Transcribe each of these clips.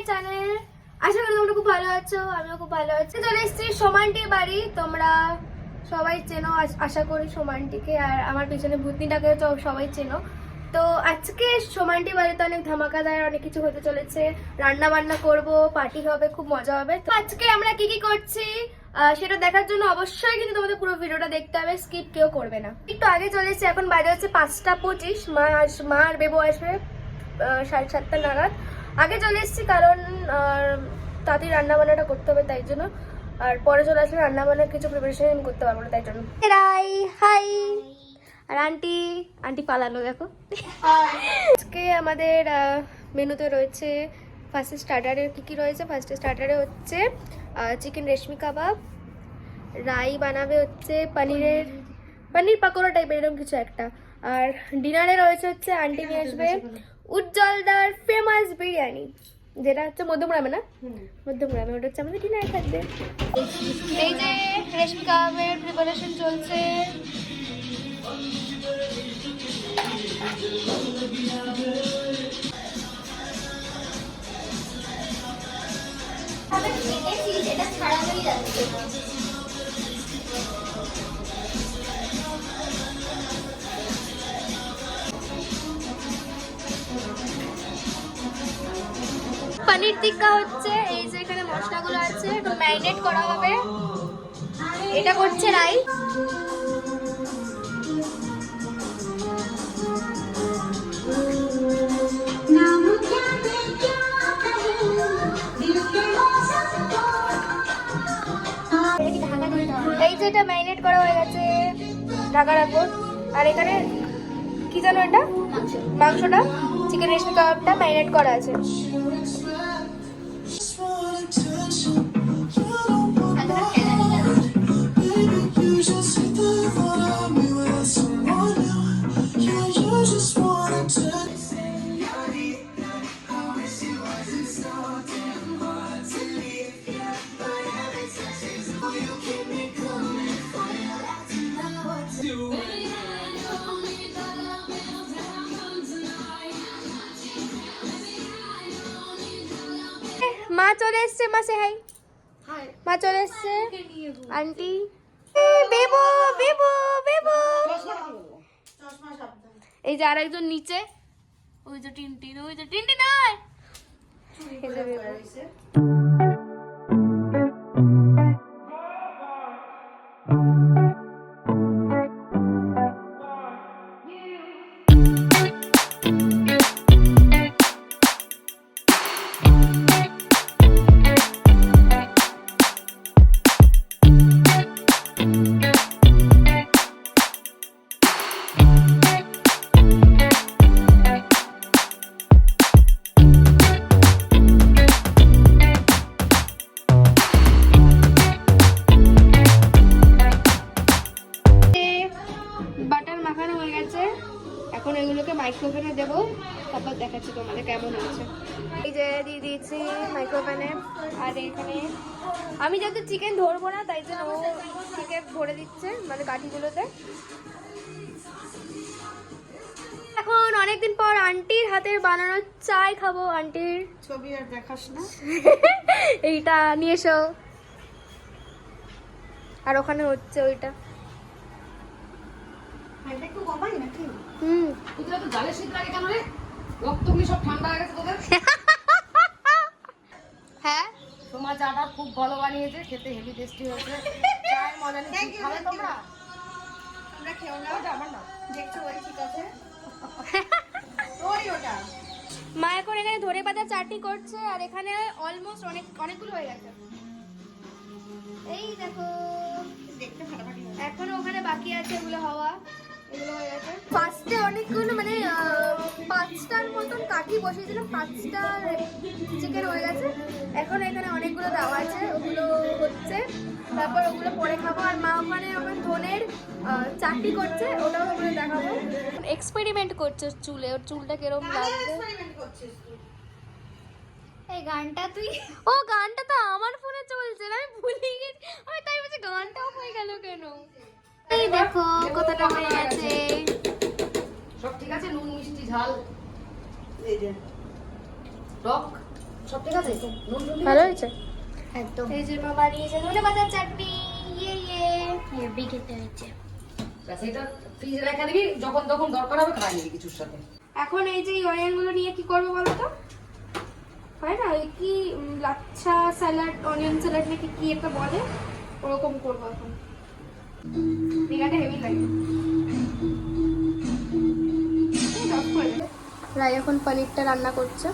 Channel. আশা করি তোমরা খুব ভালো আছো, আমিও খুব ভালো আছি। চলে এসেছি সোমানটির বাড়ি। তোমরা সবাই চেনো আশা করি সোমানটিকে, আর আমার পিছনে ভূতনিটাকে সবাই চেনো। তো আজকে সোমানটির বাড়িতে অনেক ধামাকাদার অনেক কিছু হতে চলেছে। রান্না বান্না করব, পার্টি হবে, খুব মজা হবে। তো আজকে আমরা কি কি করছি সেটা দেখার জন্য অবশ্যই কিন্তু তোমাদের পুরো ভিডিওটা দেখতে হবে, স্কিপ কেউ করবে না। একটু আগে চলে এসেছি, এখন বাজে হচ্ছে 5:25। মা আর বেবু আসবে 7:30 নাগাদ। আগে চলে এসেছি কারণ তাড়াতাড়ি রান্না বান্নাটা করতে হবে, তাই জন্য। আর পরে চলে আসলে রান্না বান্নার কিছু প্রিপারেশন করতে পারবো না, তাই জন্য। রাই হাই। আর আন্টি পালালো দেখো। আজকে আমাদের মেনুতে রয়েছে ফার্স্ট স্টার্টারে কি রয়েছে। ফার্স্ট স্টার্টারে হচ্ছে চিকেন রেশমি কাবাব, রাই বানাবে হচ্ছে পনির পাকোড়া টাইপের এরকম কিছু একটা। আর ডিনারে রয়েছে হচ্ছে আন্টি নিয়ে আসবে উজ্জ্বলদার ফেমাস বিরিয়ানি, যেটা হচ্ছে মধ্যমগ্রামে, না মধ্যমগ্রামে, ওটা হচ্ছে আমাদের ডিনারে থাকবে। এই যে রেশমি কাবাবের প্রিপারেশন চলছে। এটা ছাড়ানোই যাচ্ছে। পনির টিক্কা হচ্ছে, এই যে এখানে মশলাগুলো আছে, একটু ম্যারিনেট করা হবে। এটা করছে রাই। এই যে এটা ম্যারিনেট করা হয়ে গেছে, ঢাকা রাখবো। আর এখানে কি জানো, এটা মাংসটা, চিকেন রেশমি কাবাবটা ম্যারিনেট করা আছে। মা চলে এসছে, মা সে হাই। মা চলে এসছে, আন্টি বেবু বেবু বেবু। এই যে আরেকজন নিচে, ওই যে টিনটিন, ওই যে টিনটিন নয়। এখন এগুলোকে মাইক্রোওভেনে দেবো, তারপর দেখাচ্ছি তোমাদের কেমন হয়েছে। এই যে দিয়ে দিয়েছি মাইক্রোওভেনে। আর এখানে আমি যেহেতু চিকেন ধরবো না, তাই জন্য ও চিকেন ভরে দিচ্ছে মানে কাঠিগুলোতে। এখন অনেকদিন পর আন্টির হাতের বানানো চাই খাবো। আন্টির ছবি আর দেখাস না। এইটা নিয়ে এসো। আর ওখানে হচ্ছে ওইটা। হ্যাঁ, তোমার চাটা খুব ভালো বানিয়েছে, খেতে হেভি টেস্টি হয়েছে। চায়ের মজা নিচ্ছি, খাবে তোমরা? তোমরা খেও না, ওটা আমার না, দেখছো ওই ঠিক আছে। তোরই ওটা। মা এখন এখানে ধরে পাতা চাটনি করছে, আর এখানে অলমোস্ট অনেকগুলো হয়ে গেছে। এই দেখো, দেখতে ফাটাফাটি হয়েছে। এখনো ওখানে বাকি আছে এগুলো হওয়া। এগুলো হয়ে গেছে। ফার্স্টে অনেকগুলো মানে 5টার মতন কাঠি বসিয়েছিলাম, 5টা চিকেন হয়ে গেছে। এখন এখানে অনেকগুলো দেওয়া আছে, ওগুলো হচ্ছে, তারপর ওগুলো পরে খাবো। আর মা ওখানে আমার ধনের চাটনি করছে, ওটাও ওগুলো দেখাবো। এক্সপেরিমেন্ট করছে চুলে, ওর চুলটা কিরকম লাগবে। এই গানটা তুই, ও গানটা তো আমার ফোনে চলছে না, আমি ভুলে গেছি। আমি তাই বলছি গানটাও হয়ে গেল কেন। এই দেখো কতটা হয়ে গেছে। সব ঠিক আছে, নুন মিষ্টি ঝাল এই যে টক সব ঠিক আছে? নুন টুন ঠিক ভালো আছে? হয়েছে। একদম এই যে মা বানিয়েছে ধনে পাতার চাটনি, ইয়ে ইয়ে। হেভি খেতে হয়েছে। ব্যাস, এটা ফ্রিজে রেখে দিবি, যখন তখন দরকার হবে খাই নিবি কিছুর সাথে। এখন এই যে অনিয়ন গুলো নিয়ে কি করবো বলো তো? হয় না ওই কি লাচ্ছা স্যালাড, অনিয়ন স্যালাড নাকি কি একটা বলে, ওরকম করবো এখন। মেঘাটা হেভি লাগে। রাই এখন পনিরটা রান্না করছে।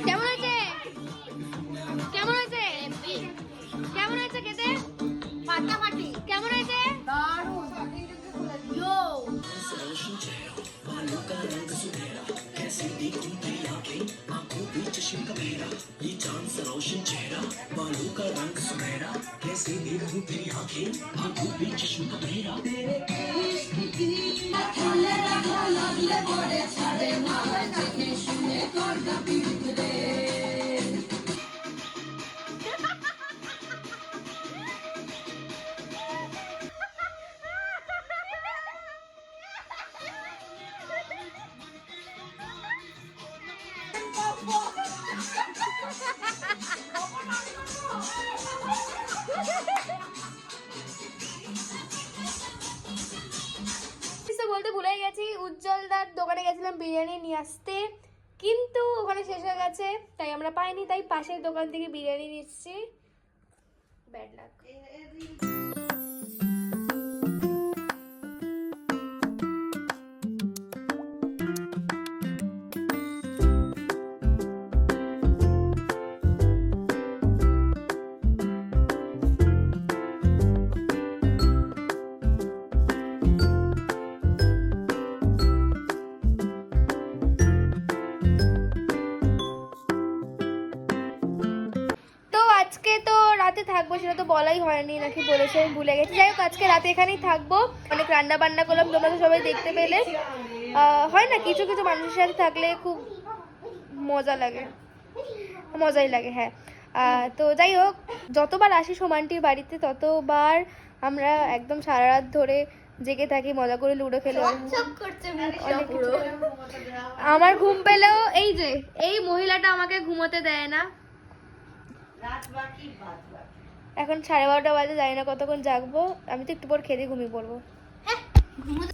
কেমন হয়েছে? কেমন হয়েছে? কেমন হয়েছে খেতে? ফাটাফাটি। কেমন হয়েছে? দারুণ। ইয়ো। কিছু বলতে ভুলে গেছি, উজ্জ্বলদার দোকানে গেছিলাম বিরিয়ানি নিয়ে আসতে, কিন্তু ওখানে শেষ হয়ে গেছে, তাই আমরা পাইনি, তাই পাশের দোকান থেকে বিরিয়ানি নিচ্ছি। Bad luck. তো আজকে তো রাতে থাকবো, সেটা তো বলাই হয়নি, নাকি বলেছে আমি ভুলে গেছি। যাই হোক আজকে রাতে এখানেই থাকবো, অনেক রান্না বান্না করলাম, তোমরা তো সবাই দেখতে পেলে। হয় না কিছু কিছু মানুষের সাথে থাকলে খুব মজা লাগে, মজাই লাগে। হ্যাঁ তো যাই হোক, যতবার আসি সোমানটির বাড়িতে ততবার আমরা একদম সারা রাত ধরে জেগে থাকি, মজা করে লুডো খেলে। অনেক কিছু। আমার ঘুম পেলেও এই মহিলাটা আমাকে ঘুমোতে দেয় না। এখন 12:30 বাজে, জানি না কতক্ষণ জাগবো। আমি তো একটু পর খেতে ঘুমিয়ে পড়বো।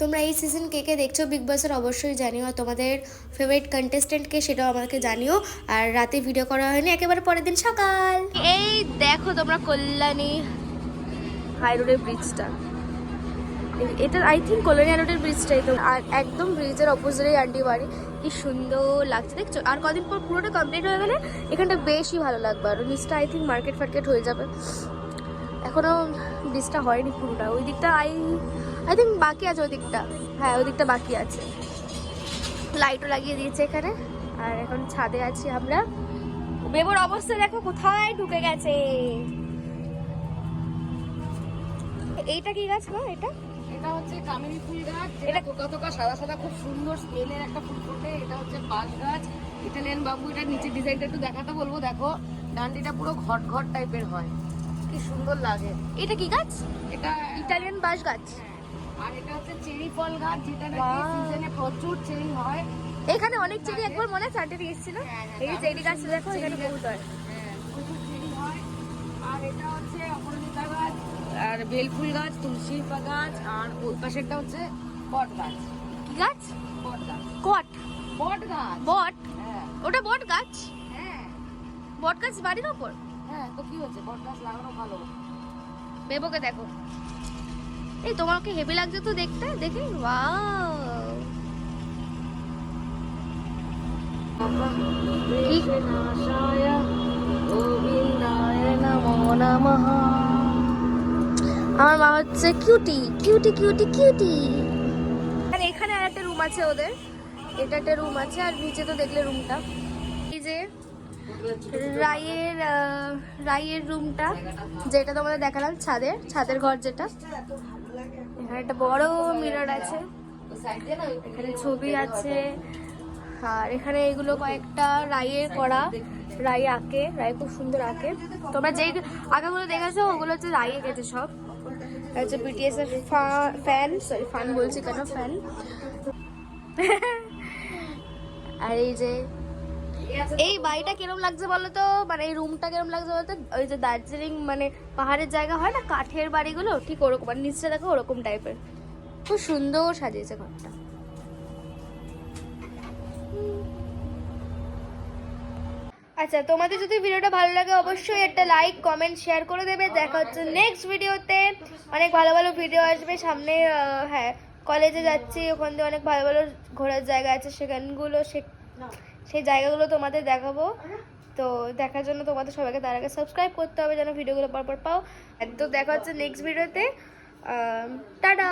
তোমরা এই সিজন কে কে দেখছো বিগ বসের অবশ্যই জানিও, আর তোমাদের ফেভারিট কন্টেস্টেন্ট কে সেটাও আমাকে জানিও। আর রাতে ভিডিও করা হয়নি, একেবারে পরের দিন সকাল। এই দেখো তোমরা কল্যাণী হাই রোডের ব্রিজটা, এটা আই থিঙ্ক কল্যাণী হাই রোডের ব্রিজটাই তো। আর একদম ব্রিজের অপোজিটেই আন্টি বাড়ি, কি সুন্দর লাগছে দেখছো। আর কদিন পর পুরোটা কমপ্লিট হয়ে গেলে এখানটা বেশি ভালো লাগবে। আর নিচটা আই থিঙ্ক মার্কেট ফার্কেট হয়ে যাবে, এখনো ব্রিজটা হয়নি পুরোটা। ওই দিকটা আই থিঙ্ক বাকি আছে, ওই দিকটা, হ্যাঁ ওই দিকটা বাকি আছে। লাইটও লাগিয়ে দিয়েছে এখানে। আর এখন ছাদে আছি আমরা। বেবোর অবস্থা দেখো কোথায় ঢুকে গেছে। এইটা কি গাছ গো? এটা এটা হচ্ছে কামিনী ফুল গাছ, এটা থোকা থোকা সাদা সাদা খুব সুন্দর স্মেলের একটা ফুল ফোটে। এটা হচ্ছে বাঁশ গাছ, ইটালিয়ান বাবু। এটা নিচের ডিজাইনটা একটু দেখাতে বলবো, দেখো ডান্ডিটা পুরো ঘট ঘট টাইপের হয়, কি সুন্দর লাগে। এটা কি গাছ? এটা ইটালিয়ান বাঁশ গাছ। আর এটা হচ্ছে চেরি ফল গাছ, যেটা নাকি সিজনে প্রচুর চেরি হয়। এখানে অনেক চেরি, একবার মনে আছে আন্টি এসেছিল, এই চেরি গাছ দেখো এখানে বহুত হয়। হ্যাঁ, প্রচুর চেরি হয়। আর এটা হচ্ছে অপরাজিতা গাছ, আর বেলফুল গাছ, তুলসী গাছ, আর ওই পাশেরটা হচ্ছে বট গাছ। কি গাছ? বট গাছ। কট? বট গাছ। বট? হ্যাঁ ওটা বট গাছ? হ্যাঁ বট গাছ বাড়ির ওপর? হ্যাঁ, তো কি হচ্ছে, বট গাছ লাগানো ভালো। বেবোকে দেখো, এই তোমাকে হেভি লাগছে তো দেখতে, দেখে ওয়াও। আমার মা হচ্ছে কিউটি কিউটি কিউটি কিউটি। আর এখানে আর একটা রুম আছে ওদের, এটা একটা রুম আছে, আর নিচে তো দেখলে রুমটা। এই যে রাইয়ের রুমটা, যেটা তোমাদের দেখালাম, ছাদের ঘর যেটা। এখানে একটা বড় মিরর আছে, এখানে ছবি আছে, আর এখানে এগুলো কয়েকটা রাইয়ের করা। রাই আঁকে, রাই খুব সুন্দর আঁকে। তোমরা যেই আঁকাগুলো দেখেছো ওগুলো হচ্ছে রাই এঁকেছে সব। হচ্ছে বিটিএস এর ফ্যান, সরি ফান বলছি কেন, ফ্যান। আর এই যে এই বাড়িটা কিরম লাগছে বলো তো, মানে এই রুমটা কিরম লাগছে বলো তো, ওই যে দার্জিলিং মানে পাহাড়ের জায়গা হয় না কাঠের বাড়িগুলো, ঠিক ওরকম, মানে নিচে দেখো ওরকম টাইপের। খুব সুন্দর সাজিয়েছে ঘরটা। আচ্ছা, তোমাদের যদি ভিডিওটা ভালো লাগে অবশ্যই একটা লাইক কমেন্ট শেয়ার করে দেবে। দেখা হচ্ছে নেক্সট ভিডিওতে। অনেক ভালো ভালো ভিডিও আসবে সামনে। হ্যাঁ, কলেজে যাচ্ছি, ওখান দিয়ে অনেক ভালো ভালো ঘোরার জায়গা আছে, সেখানগুলো সেই জায়গাগুলো তোমাদের দেখাবো। তো দেখার জন্য তোমাদের সবাইকে তার আগে সাবস্ক্রাইব করতে হবে যেন ভিডিওগুলো পরপর পাও। একদম দেখা হচ্ছে নেক্সট ভিডিওতে। টাটা।